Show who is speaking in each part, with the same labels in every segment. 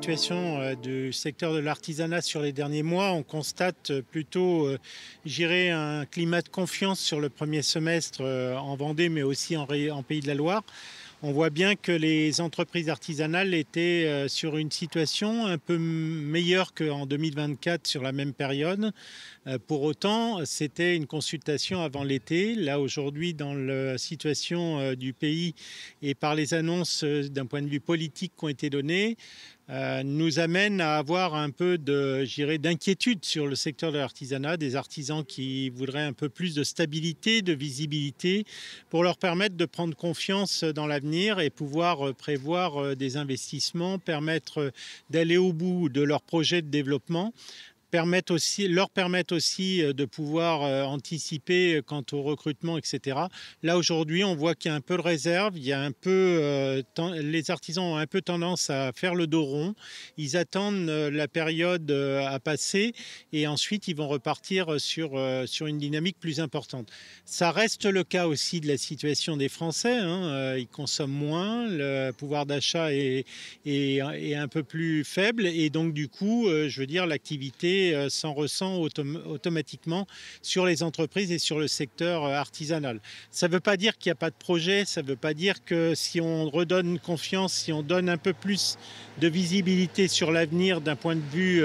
Speaker 1: situation du secteur de l'artisanat sur les derniers mois, on constate plutôt, je dirais, un climat de confiance sur le premier semestre en Vendée, mais aussi en Pays de la Loire. On voit bien que les entreprises artisanales étaient sur une situation un peu meilleure qu'en 2024 sur la même période. Pour autant, c'était une consultation avant l'été. Là, aujourd'hui, dans la situation du pays et par les annonces d'un point de vue politique qui ont été données, nous amène à avoir un peu de, je dirais, d'inquiétude sur le secteur de l'artisanat, des artisans qui voudraient un peu plus de stabilité, de visibilité, pour leur permettre de prendre confiance dans l'avenir et pouvoir prévoir des investissements, permettre d'aller au bout de leurs projets de développement, leur permettent aussi de pouvoir anticiper quant au recrutement, etc. Là, aujourd'hui, on voit qu'il y a un peu de réserve, il y a un peu, les artisans ont un peu tendance à faire le dos rond. Ils attendent la période à passer et ensuite ils vont repartir sur une dynamique plus importante. Ça reste le cas aussi de la situation des Français, hein. Ils consomment moins, le pouvoir d'achat est un peu plus faible et donc du coup, je veux dire, l'activité s'en ressent automatiquement sur les entreprises et sur le secteur artisanal. Ça ne veut pas dire qu'il n'y a pas de projet, ça ne veut pas dire que si on redonne confiance, si on donne un peu plus de visibilité sur l'avenir d'un point de vue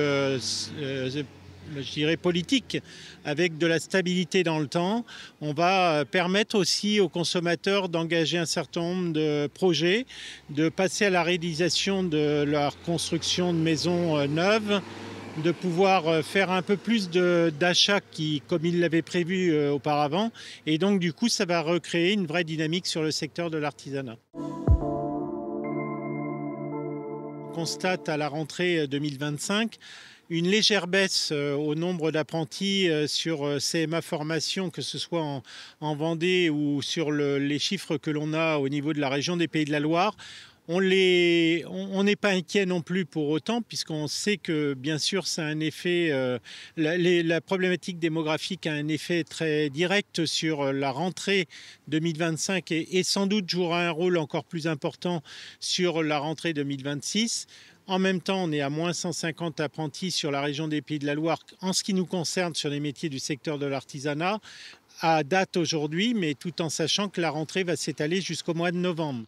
Speaker 1: je dirais politique, avec de la stabilité dans le temps, on va permettre aussi aux consommateurs d'engager un certain nombre de projets, de passer à la réalisation de leur construction de maisons neuves, de pouvoir faire un peu plus d'achats comme ils l'avaient prévu auparavant. Et donc, du coup, ça va recréer une vraie dynamique sur le secteur de l'artisanat. On constate à la rentrée 2025 une légère baisse au nombre d'apprentis sur CMA Formation, que ce soit en Vendée ou sur les chiffres que l'on a au niveau de la région des Pays de la Loire. On n'est pas inquiet non plus pour autant, puisqu'on sait que, bien sûr, ça a un effet, la problématique démographique a un effet très direct sur la rentrée 2025 et sans doute jouera un rôle encore plus important sur la rentrée 2026. En même temps, on est à moins 150 apprentis sur la région des Pays de la Loire en ce qui nous concerne sur les métiers du secteur de l'artisanat à date aujourd'hui, mais tout en sachant que la rentrée va s'étaler jusqu'au mois de novembre.